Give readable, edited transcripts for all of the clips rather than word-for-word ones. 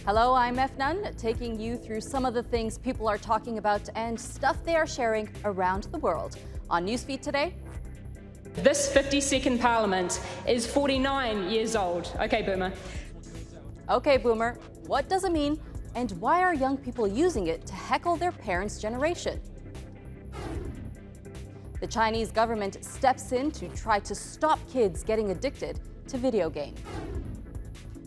Hello, I'm Efnan, taking you through some of the things people are talking about and stuff they are sharing around the world. On Newsfeed today, this 52nd Parliament is 49 years old. Okay, Boomer. Okay, Boomer, what does it mean and why are young people using it to heckle their parents' generation? The Chinese government steps in to try to stop kids getting addicted to video games.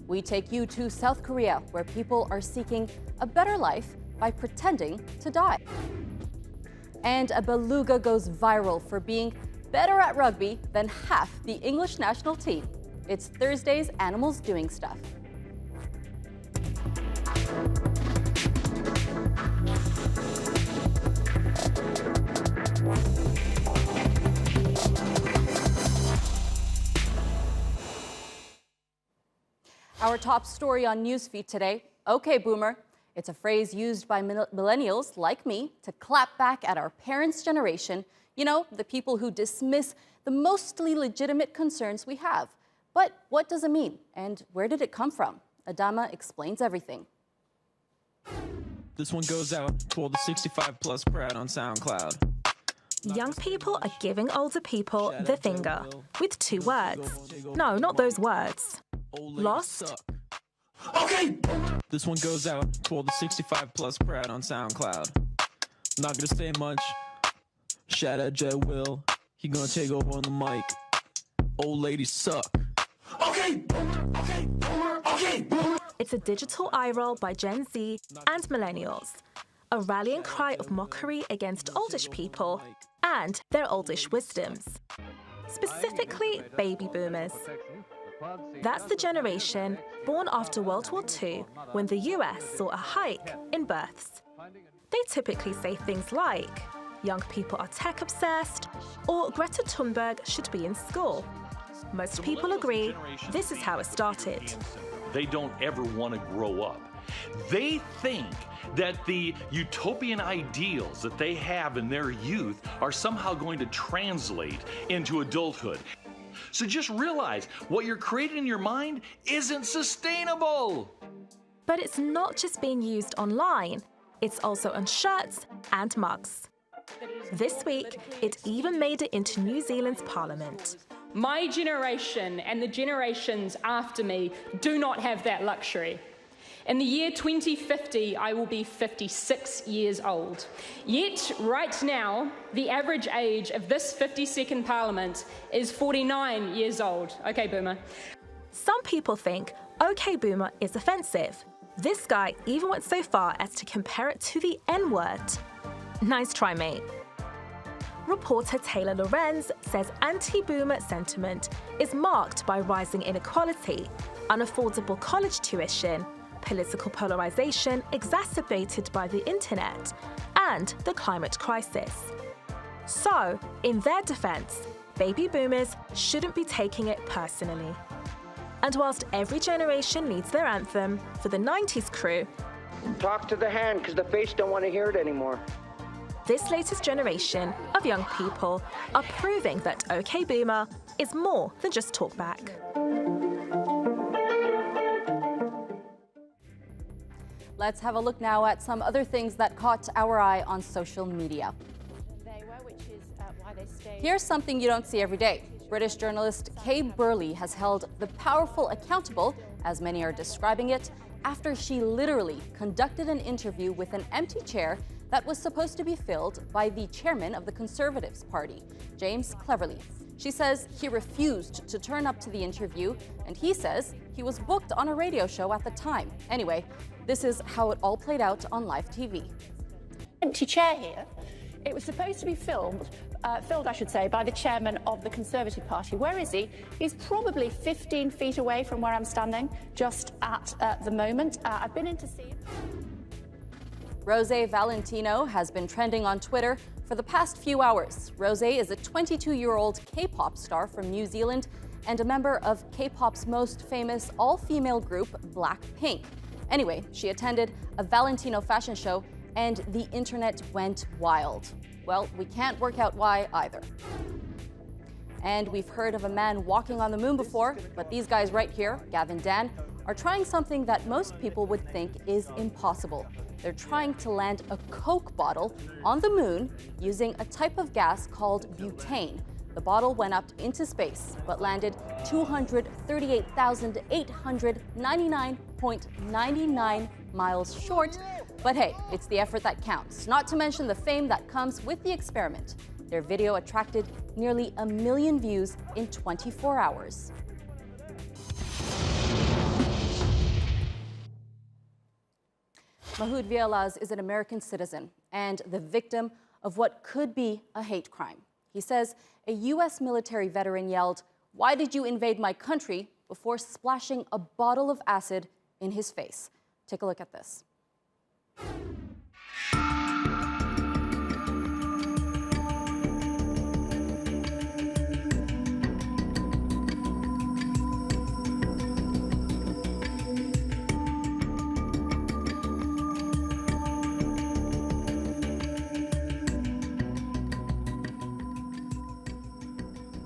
We take you to South Korea, where people are seeking a better life by pretending to die. And a beluga goes viral for being better at rugby than half the English national team. It's Thursday's Animals Doing Stuff. Our top story on Newsfeed today, okay, Boomer. It's a phrase used by millennials like me to clap back at our parents' generation. You know, the people who dismiss the mostly legitimate concerns we have. But what does it mean? And where did it come from? Adama explains everything. This one goes out to all the 65+ crowd on SoundCloud. Young people are giving older people the finger with 2 words. No, not those words. Lost? Okay! This one goes out to all the 65+ crowd on SoundCloud. Not gonna say much. Shout out Jet Will. He gonna take over on the mic. Old ladies suck. Okay! Okay! Okay! It's a digital eye roll by Gen Z and millennials. A rallying cry of mockery against oldish people and their oldish wisdoms. Specifically, baby boomers. That's the generation born after World War II, when the US saw a hike in births. They typically say things like, young people are tech-obsessed, or Greta Thunberg should be in school. Most people agree this is how it started. They don't ever want to grow up. They think that the utopian ideals that they have in their youth are somehow going to translate into adulthood. So just realize what you're creating in your mind isn't sustainable. But it's not just being used online, it's also on shirts and mugs. This week, it even made it into New Zealand's parliament. My generation and the generations after me do not have that luxury. In the year 2050, I will be 56 years old. Yet, right now, the average age of this 52nd Parliament is 49 years old. Okay, Boomer. Some people think, okay, Boomer is offensive. This guy even went so far as to compare it to the N-word. Nice try, mate. Reporter Taylor Lorenz says anti-boomer sentiment is marked by rising inequality, unaffordable college tuition, political polarization exacerbated by the internet, and the climate crisis. So, in their defense, baby boomers shouldn't be taking it personally. And whilst every generation needs their anthem, for the 90s crew, talk to the hand because the face don't want to hear it anymore. This latest generation of young people are proving that OK Boomer is more than just talkback. Let's have a look now at some other things that caught our eye on social media. Here's something you don't see every day. British journalist Kay Burley has held the powerful accountable, as many are describing it, after she literally conducted an interview with an empty chair that was supposed to be filled by the chairman of the Conservatives Party, James Cleverly. She says he refused to turn up to the interview, and he says he was booked on a radio show at the time. Anyway, this is how it all played out on live TV. Empty chair here. It was supposed to be filled, I should say, by the chairman of the Conservative Party. Where is he? He's probably 15 feet away from where I'm standing, just at the moment. I've been in to see him. Rosé Valentino has been trending on Twitter for the past few hours. Rosé is a 22-year-old K-pop star from New Zealand and a member of K-pop's most famous all-female group, Blackpink. Anyway, she attended a Valentino fashion show and the internet went wild. Well, we can't work out why either. And we've heard of a man walking on the moon before, but these guys right here, Gavin Dan, are trying something that most people would think is impossible. They're trying to land a Coke bottle on the moon using a type of gas called butane. The bottle went up into space, but landed 238,899.99 miles short. But hey, it's the effort that counts, not to mention the fame that comes with the experiment. Their video attracted nearly 1 million views in 24 hours. Mahoud Vielaz is an American citizen and the victim of what could be a hate crime. He says a U.S. military veteran yelled, "Why did you invade my country?" before splashing a bottle of acid in his face. Take a look at this.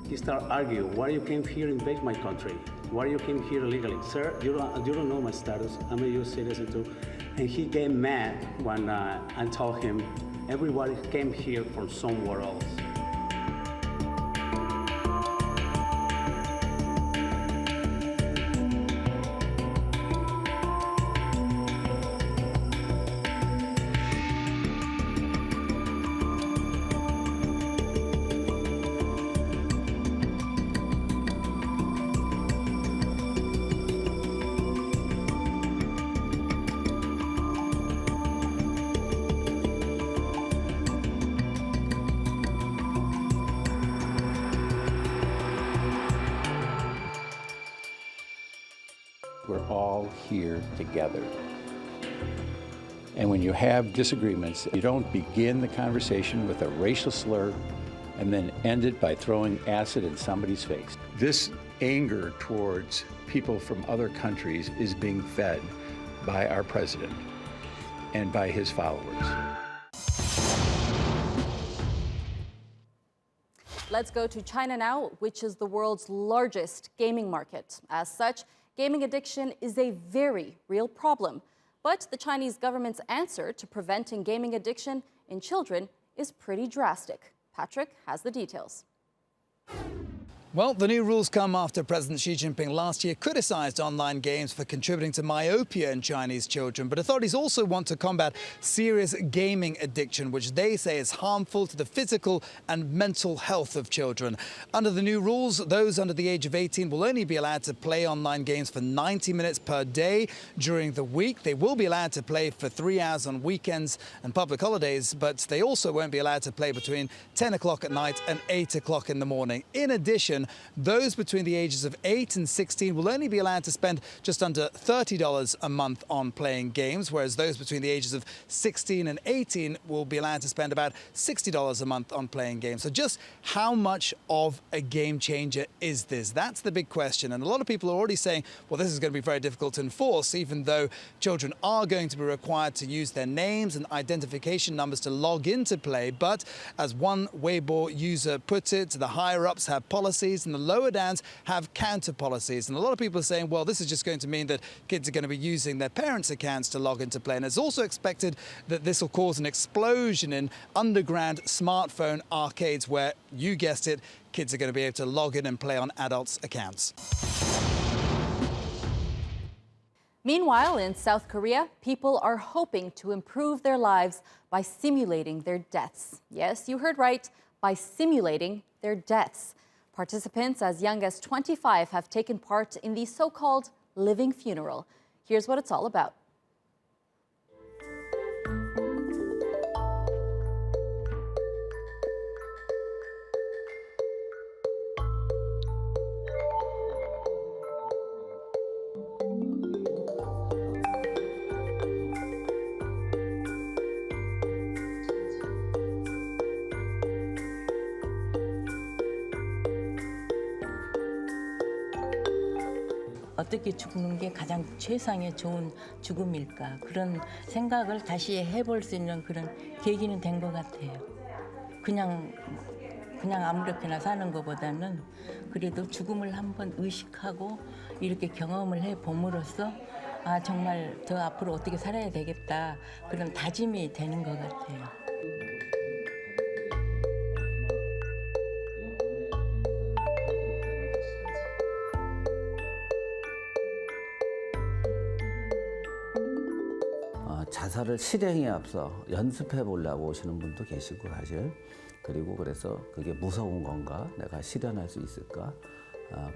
He started arguing, why you came here and invade my country? Why you came here illegally? Sir, you don't know my status. I'm a U.S. citizen too. And he get mad when I told him, everybody came here from somewhere else. We're all here together. And when you have disagreements, you don't begin the conversation with a racial slur and then end it by throwing acid in somebody's face. This anger towards people from other countries is being fed by our president and by his followers. Let's go to China now, which is the world's largest gaming market. As such, gaming addiction is a very real problem. But the Chinese government's answer to preventing gaming addiction in children is pretty drastic. Patrick has the details. Well, the new rules come after President Xi Jinping last year criticized online games for contributing to myopia in Chinese children. But authorities also want to combat serious gaming addiction, which they say is harmful to the physical and mental health of children. Under the new rules, those under the age of 18 will only be allowed to play online games for 90 minutes per day during the week. They will be allowed to play for 3 hours on weekends and public holidays, but they also won't be allowed to play between 10 o'clock at night and 8 o'clock in the morning. In addition, those between the ages of 8 and 16 will only be allowed to spend just under $30 a month on playing games, whereas those between the ages of 16 and 18 will be allowed to spend about $60 a month on playing games. So just how much of a game changer is this? That's the big question. And a lot of people are already saying, well, this is going to be very difficult to enforce, even though children are going to be required to use their names and identification numbers to log into play. But as one Weibo user put it, the higher-ups have policies and the lower downs have counter policies. And a lot of people are saying, well, this is just going to mean that kids are going to be using their parents' accounts to log into play. And it's also expected that this will cause an explosion in underground smartphone arcades where, you guessed it, kids are going to be able to log in and play on adults' accounts. Meanwhile, in South Korea, people are hoping to improve their lives by simulating their deaths. Yes, you heard right, by simulating their deaths. Participants as young as 25 have taken part in the so-called living funeral. Here's what it's all about. 어떻게 죽는 게 가장 최상의 좋은 죽음일까 그런 생각을 다시 해볼 수 있는 그런 계기는 된 것 같아요. 그냥 그냥 아무렇게나 사는 것보다는 그래도 죽음을 한번 의식하고 이렇게 경험을 해봄으로써 아 정말 더 앞으로 어떻게 살아야 되겠다 그런 다짐이 되는 것 같아요. 자살을 실행에 앞서 연습해 보려고 오시는 분도 계시고 사실 그리고 그래서 그게 무서운 건가 내가 실현할 수 있을까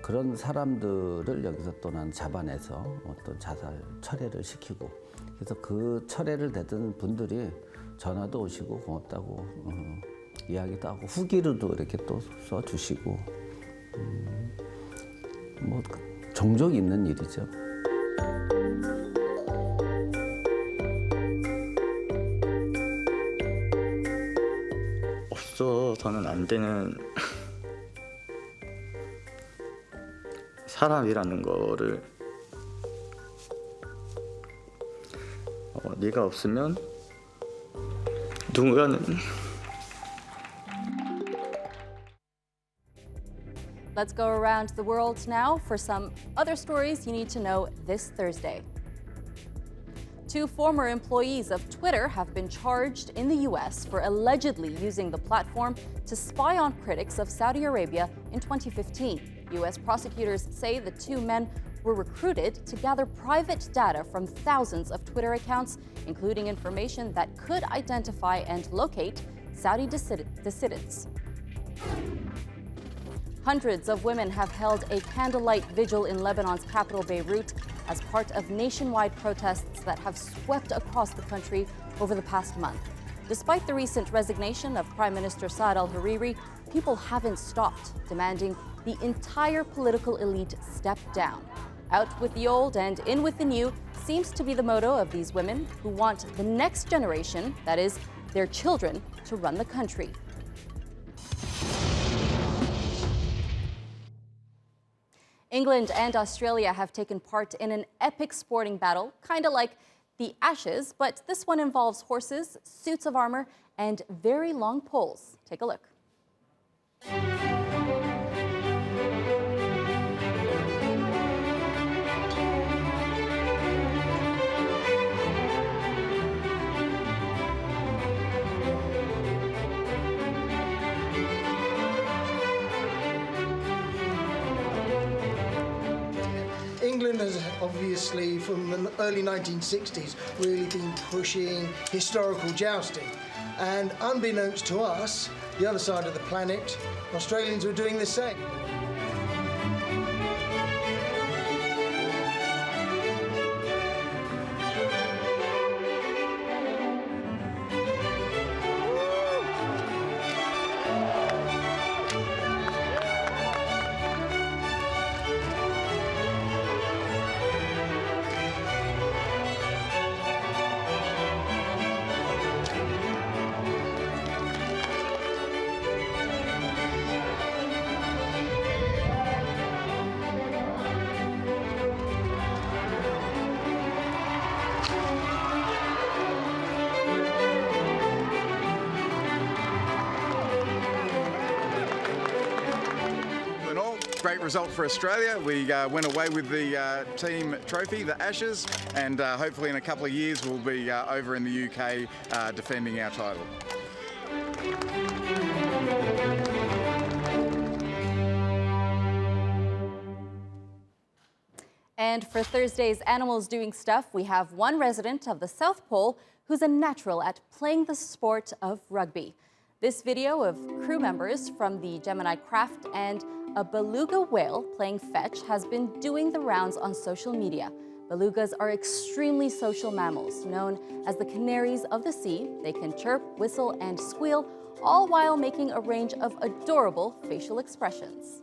그런 사람들을 여기서 또 난 잡아내서 어떤 자살 철회를 시키고 그래서 그 철회를 되던 분들이 전화도 오시고 고맙다고 이야기도 하고 후기로도 이렇게 또 써주시고 뭐 종종 있는 일이죠. 없어서는 안 되는 사람이라는 거를 네가 없으면 누군가는 Let's go around the world now for some other stories you need to know this Thursday. 2 former employees of Twitter have been charged in the U.S. for allegedly using the platform to spy on critics of Saudi Arabia in 2015. U.S. prosecutors say the 2 men were recruited to gather private data from thousands of Twitter accounts, including information that could identify and locate Saudi dissidents. Hundreds of women have held a candlelight vigil in Lebanon's capital, Beirut, as part of nationwide protests that have swept across the country over the past month. Despite the recent resignation of Prime Minister Saad al-Hariri, people haven't stopped, demanding the entire political elite step down. Out with the old and in with the new seems to be the motto of these women who want the next generation, that is, their children, to run the country. England and Australia have taken part in an epic sporting battle, kind of like the Ashes, but this one involves horses, suits of armor, and very long poles. Take a look. England has obviously, from the early 1960s, really been pushing historical jousting. And unbeknownst to us, the other side of the planet, Australians were doing the same. Great result for Australia. We went away with the team trophy, the Ashes, and hopefully in a couple of years we'll be over in the UK defending our title. And for Thursday's Animals Doing Stuff, we have one resident of the South Pole who's a natural at playing the sport of rugby. This video of crew members from the Gemini craft and a beluga whale playing fetch has been doing the rounds on social media. Belugas are extremely social mammals, known as the canaries of the sea. They can chirp, whistle, and squeal, all while making a range of adorable facial expressions.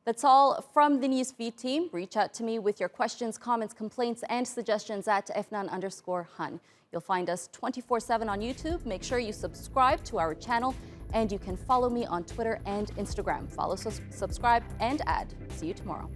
That's all from the Newsfeed team. Reach out to me with your questions, comments, complaints, and suggestions at @fnan_hun. You'll find us 24/7 on YouTube. Make sure you subscribe to our channel, and you can follow me on Twitter and Instagram. Follow, subscribe, and add. See you tomorrow.